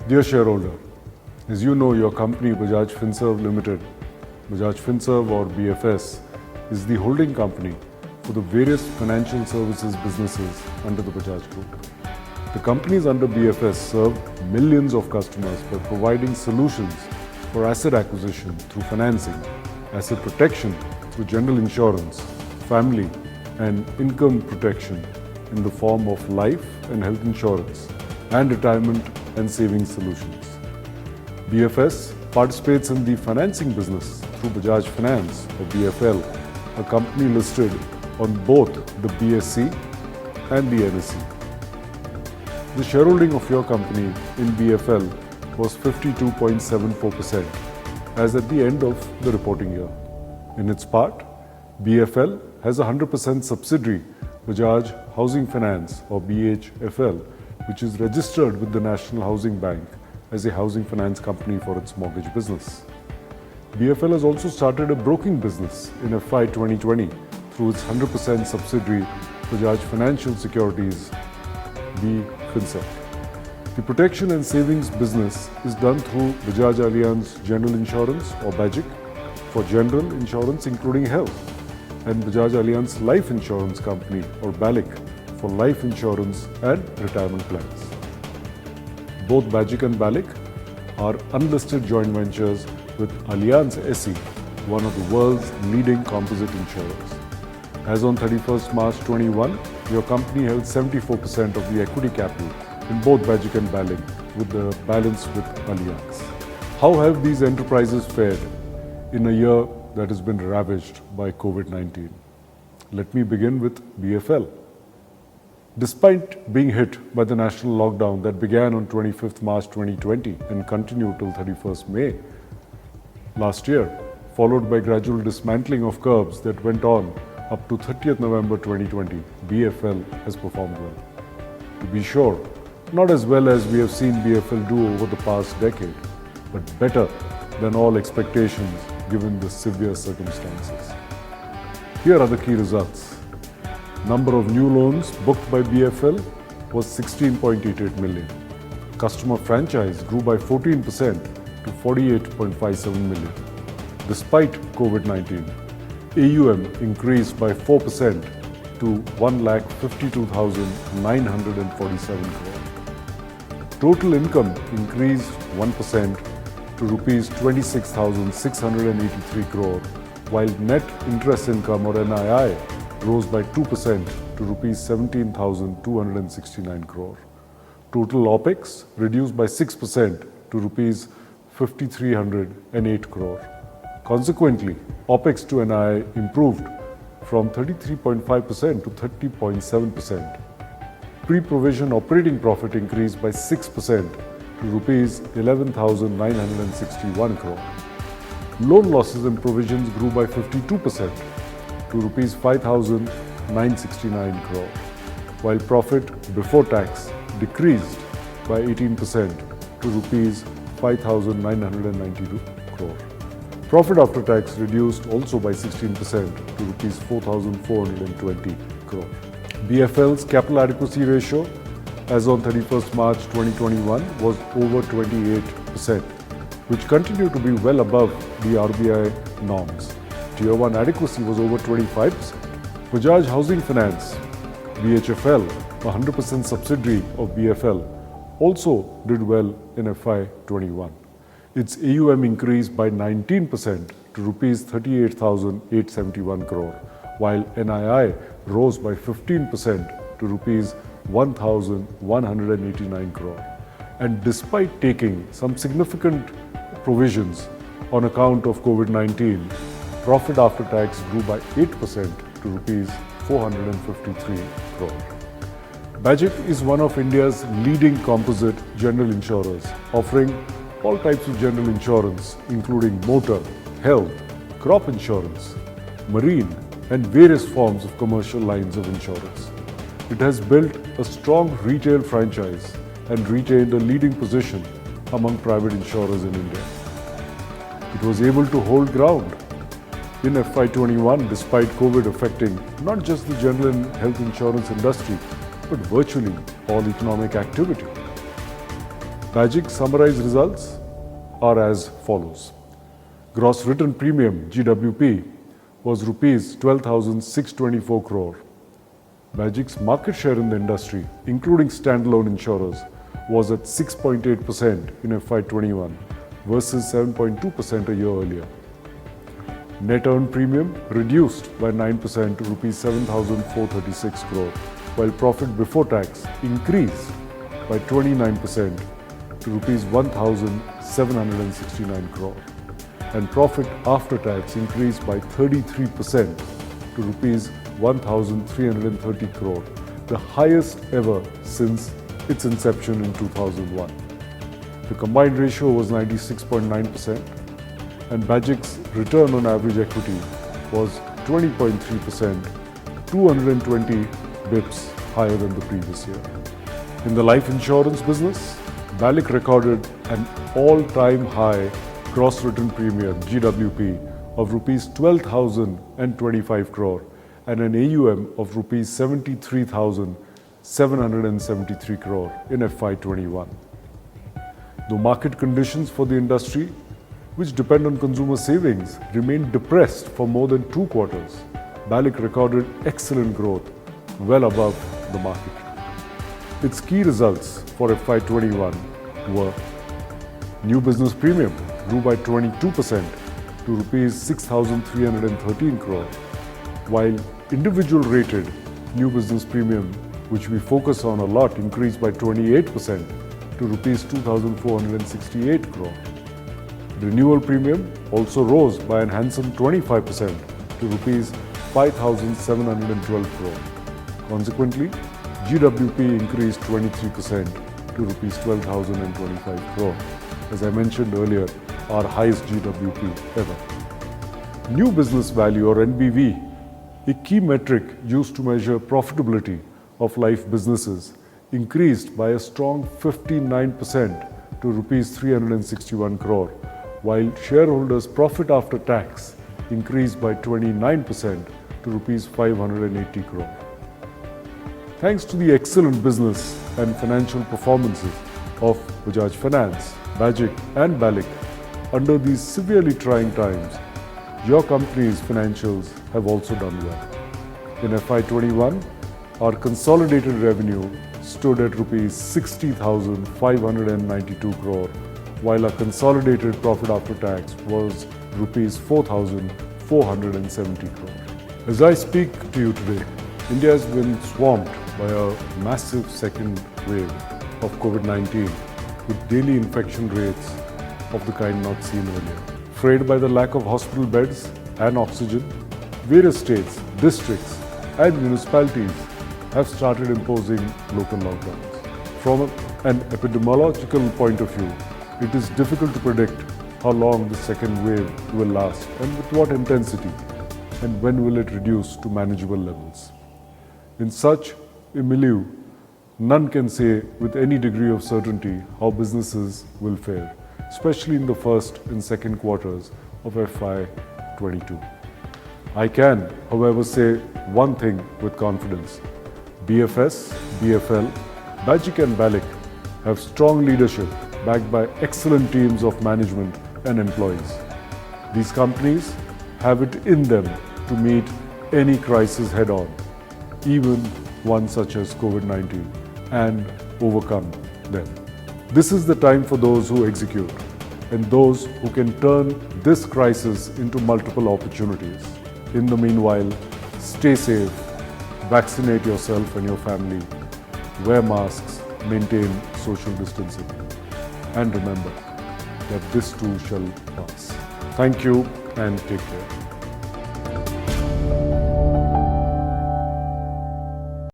Dear shareholder, as you know, your company Bajaj Finserv Limited, Bajaj Finserv or BFS, is the holding company for the various financial services businesses under the Bajaj Group. The companies under BFS serve millions of customers by providing solutions for asset acquisition through financing, asset protection through general insurance, family and income protection in the form of life and health insurance, and retirement and savings solutions. BFS participates in the financing business through Bajaj Finance or BFL, a company listed on both the BSE and the NSE. The shareholding of your company in BFL was 52.74% as at the end of the reporting year. In its part, BFL has a 100% subsidiary, Bajaj Housing Finance or BHFL, which is registered with the National Housing Bank as a housing finance company for its mortgage business. BFL has also started a broking business in FY 2020 through its 100% subsidiary, Bajaj Financial Securities, BFinserv. The protection and savings business is done through Bajaj Allianz General Insurance or BAGIC for general insurance including health, and Bajaj Allianz Life Insurance Company or BALIC for life insurance and retirement plans. Both BAGIC and BALIC are unlisted joint ventures with Allianz SE, one of the world's leading composite insurers. As on 31st March 21, your company held 74% of the equity capital in both BAGIC and BALIC, with the balance with Allianz. How have these enterprises fared in a year that has been ravaged by COVID-19? Let me begin with BFL. Despite being hit by the national lockdown that began on 25th March 2020 and continued till 31st May last year, followed by gradual dismantling of curbs that went on up to 30th November 2020, BFL has performed well. To be sure, not as well as we have seen BFL do over the past decade, but better than all expectations given the severe circumstances. Here are the key results. Number of new loans booked by BFL was 16.88 million. Customer franchise grew by 14% to 48.57 million. Despite COVID-19, AUM increased by 4% to 1,52,947 crore. Total income increased 1% to rupees 26,683 crore, while net interest income or NII rose by 2% to rupees 17,269 crore. Total OPEX reduced by 6% to rupees 5,308 crore. Consequently, OPEX to NII improved from 33.5% to 30.7%. Pre-provision operating profit increased by 6% to rupees 11,961 crore. Loan losses and provisions grew by 52% to rupees 5,969 crore, while profit before tax decreased by 18% to rupees 5,992 crore. Profit after tax reduced also by 16% to rupees 4,420 crore. BFL's capital adequacy ratio as on 31st March 2021 was over 28%, which continued to be well above the RBI norms. Tier 1 adequacy was over 25%. Bajaj Housing Finance, BHFL, a 100% subsidiary of BFL, also did well in FY 21. Its AUM increased by 19% to rupees 38,871 crore, while NII rose by 15% to rupees 1,189 crore. And despite taking some significant provisions on account of COVID-19, profit after tax grew by 8% to rupees 453 crore. BAGIC is one of India's leading composite general insurers, offering all types of general insurance, including motor, health, crop insurance, marine, and various forms of commercial lines of insurance. It has built a strong retail franchise and retained a leading position among private insurers in India. It was able to hold ground in FY 21 despite COVID affecting not just the general and health insurance industry, but virtually all economic activity. Bajaj summarized results are as follows. Gross written premium GWP was rupees 12,624 crore. Bajaj's market share in the industry, including standalone insurers, was at 6.8% in FY21 versus 7.2% a year earlier. Net earned premium reduced by 9% to rupees 7,436 crore, while profit before tax increased by 29% to rupees 1,769 crore, and profit after tax increased by 33% to rupees 1,330 crore, the highest ever since its inception in 2001. The combined ratio was 96.9%, and Bajaj's return on average equity was 20.3%, 220 bips higher than the previous year. In the life insurance business, BALIC recorded an all-time high gross written premium GWP of rupees 12,025 crore and an AUM of rupees 73,773 crore in FY21. Though market conditions for the industry, which depend on consumer savings, remained depressed for more than 2 quarters, BALIC recorded excellent growth well above the market. Its key results for FY21 were: new business premium grew by 22% to rupees 6,313 crore, while individual rated new business premium, which we focus on a lot, increased by 28% to rupees 2,468 crore. Renewal premium also rose by a handsome 25% to rupees 5,712 crore. Consequently, GWP increased 23% to rupees 12,025 crore. As I mentioned earlier, our highest GWP ever. New business value, or NBV, a key metric used to measure profitability of life businesses, increased by a strong 59% to rupees 361 crore, while shareholders' profit after tax increased by 29% to rupees 580 crore. Thanks to the excellent business and financial performances of Bajaj Finance, Bajaj and BALIC under these severely trying times, your company's financials have also done well. In FY21, our consolidated revenue stood at rupees 60,592 crore, while our consolidated profit after tax was rupees 4,470 crore. As I speak to you today, India has been swamped by a massive second wave of COVID-19 with daily infection rates of the kind not seen earlier. Frayed by the lack of hospital beds and oxygen, various states, districts and municipalities have started imposing local lockdowns. From an epidemiological point of view, it is difficult to predict how long the second wave will last and with what intensity, and when will it reduce to manageable levels. In such a milieu, none can say with any degree of certainty how businesses will fare, especially in the first and second quarters of FY22. I can, however, say one thing with confidence. BFS, BFL, Bajaj and BALIC have strong leadership backed by excellent teams of management and employees. These companies have it in them to meet any crisis head-on, even one such as COVID-19, and overcome them. This is the time for those who execute and those who can turn this crisis into multiple opportunities. In the meanwhile, stay safe, vaccinate yourself and your family, wear masks, maintain social distancing, and remember that this too shall pass. Thank you and take care.